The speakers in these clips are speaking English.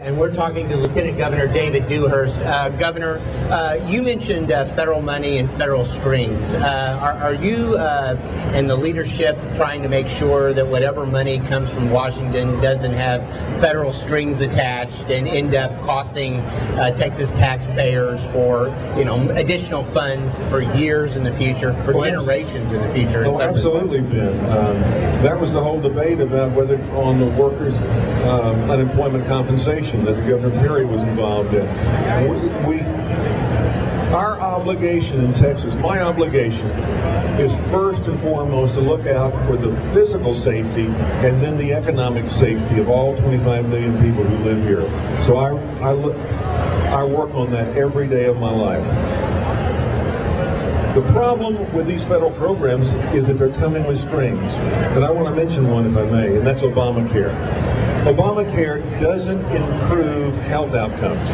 And we're talking to Lieutenant Governor David Dewhurst. Governor, you mentioned federal money and federal strings. Are you and the leadership trying to make sure that whatever money comes from Washington doesn't have federal strings attached and end up costing Texas taxpayers for, additional funds for years in the future, for generations in the future? Oh, absolutely, Ben. That was the whole debate about whether on the workers' unemployment compensation that the Governor Perry was involved in. Our obligation in Texas, my obligation, is first and foremost to look out for the physical safety and then the economic safety of all 25 million people who live here. So I work on that every day of my life. The problem with these federal programs is that they're coming with strings. And I want to mention one, if I may, and that's Obamacare. Obamacare doesn't improve health outcomes.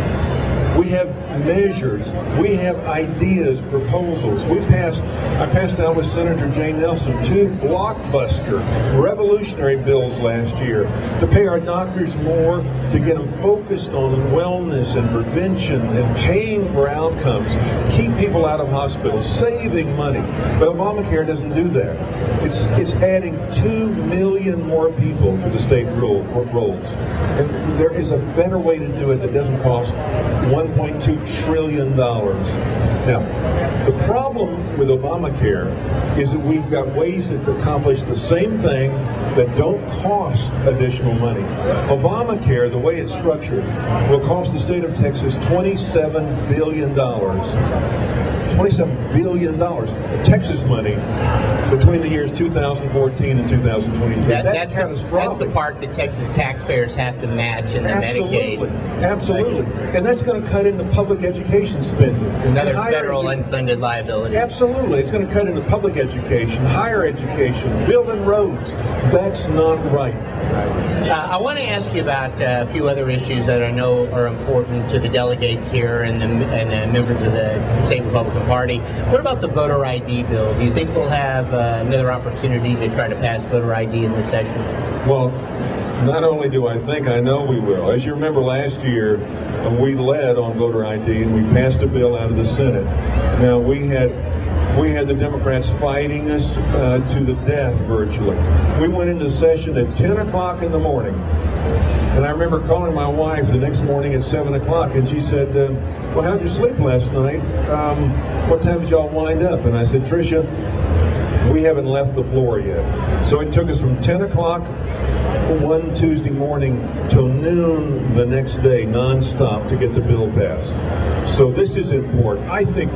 We have measures, we have ideas, proposals. I passed out with Senator Jay Nelson 2 blockbuster, revolutionary bills last year to pay our doctors more, to get them focused on wellness and prevention and paying for outcomes, keep people out of hospitals, saving money. But Obamacare doesn't do that. It's adding 2 million more people to the state rolls. And there is a better way to do it that doesn't cost $1.2 trillion. Now, the problem with Obamacare is that we've got ways to accomplish the same thing that don't cost additional money. Obamacare, the way it's structured, will cost the state of Texas $27 billion. $27 billion of Texas money between the years 2014 and 2023. That's catastrophic. That's the part that Texas taxpayers have to match in the Medicaid. Absolutely. And that's going to cut into public education spending. Another federal unfunded liability. Absolutely. It's going to cut into public education, higher education, building roads. That's not right. I want to ask you about a few other issues that I know are important to the delegates here and the members of the state Republican Party. What about the voter ID bill? Do you think we'll have another opportunity to try to pass voter ID in this session? Well, not only do I think, I know we will. As you remember last year, we led on voter ID and we passed a bill out of the Senate. Now, we had the Democrats fighting us to the death virtually. We went into session at 10 o'clock in the morning. And I remember calling my wife the next morning at 7 o'clock and she said, well, how did you sleep last night? What time did y'all wind up? And I said, Tricia, we haven't left the floor yet. So it took us from 10 o'clock one Tuesday morning till noon the next day, nonstop, to get the bill passed. So this is important. I think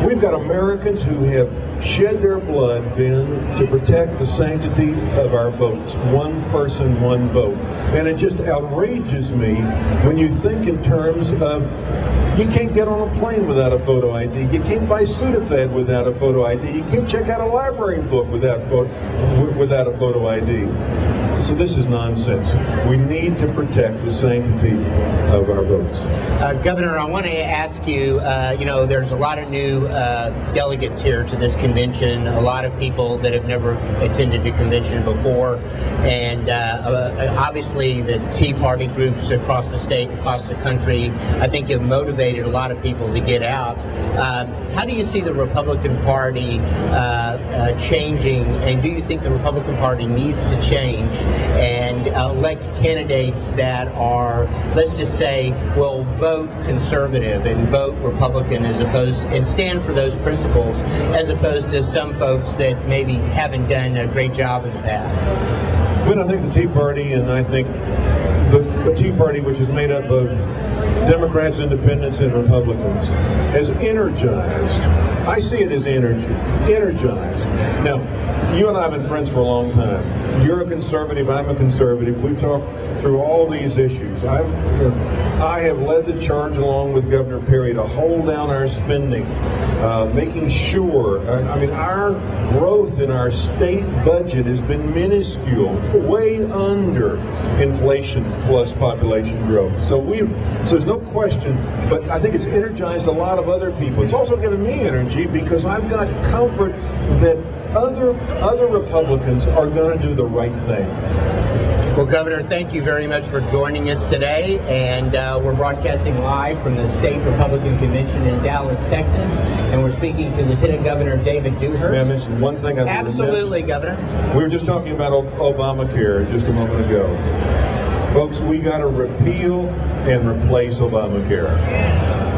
we've got Americans who have shed their blood, Ben, to protect the sanctity of our votes. One person, one vote. And it just outrages me when you think in terms of you can't get on a plane without a photo ID. You can't buy Sudafed without a photo ID. You can't check out a library book without a photo ID. So this is nonsense. We need to protect the sanctity of our votes. Governor, I want to ask you, there's a lot of new delegates here to this convention, a lot of people that have never attended a convention before, and obviously the Tea Party groups across the state, across the country, I think have motivated a lot of people to get out. How do you see the Republican Party changing, and do you think the Republican Party needs to change and elect candidates that are, let's just say, will vote conservative and vote Republican and stand for those principles, as opposed to some folks that maybe haven't done a great job in the past? Well, I think the Tea Party, and I think the Tea Party, which is made up of Democrats, Independents, and Republicans, has energized. I see it as energized. Now, you and I have been friends for a long time. You're a conservative, I'm a conservative. We've talked through all these issues. I have led the charge along with Governor Perry to hold down our spending, making sure, our growth in our state budget has been minuscule, way under inflation plus population growth. So there's no question, but I think it's energized a lot of other people. It's also given me energy because I've got comfort that other Republicans are going to do the right thing. Well, Governor, thank you very much for joining us today, and we're broadcasting live from the State Republican Convention in Dallas, Texas, and we're speaking to Lieutenant Governor David Dewhurst. May I mention one thing? Absolutely, Governor. We were just talking about Obamacare just a moment ago. Folks, we got to repeal and replace Obamacare.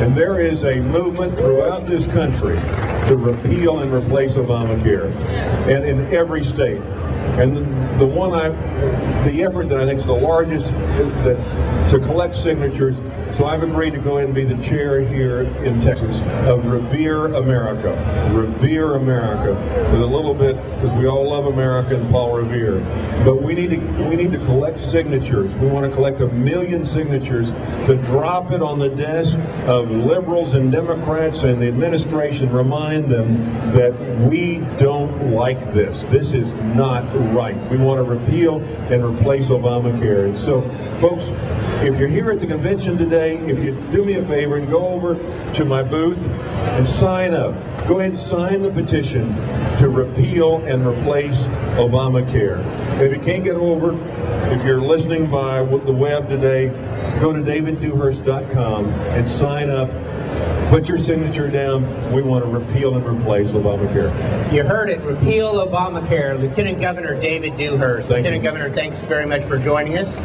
And there is a movement throughout this country to repeal and replace Obamacare, and in every state. And the effort that I think is the largest to collect signatures, so I've agreed to go ahead and be the chair here in Texas of Revere America. Revere America, with a little bit, because we all love America and Paul Revere. But we need to collect signatures. We want to collect 1 million signatures to drop it on the desk of liberals and Democrats and the administration, remind them that we don't like this. This is not right. We want to repeal and replace Obamacare. And so, folks, if you're here at the convention today, if you do me a favor and go over to my booth and sign up. Go ahead and sign the petition to repeal and replace Obamacare. And if you can't get over, if you're listening by the web today, go to daviddewhurst.com and sign up. Put your signature down. We want to repeal and replace Obamacare. You heard it. Repeal Obamacare. Lieutenant Governor David Dewhurst. Lieutenant Governor, thanks very much for joining us.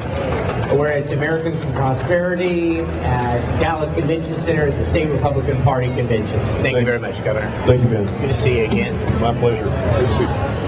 We're at Americans for Prosperity at Dallas Convention Center at the State Republican Party Convention. Thank you very much, Governor. Thank you, Ben. Good to see you again. My pleasure. Good to see you.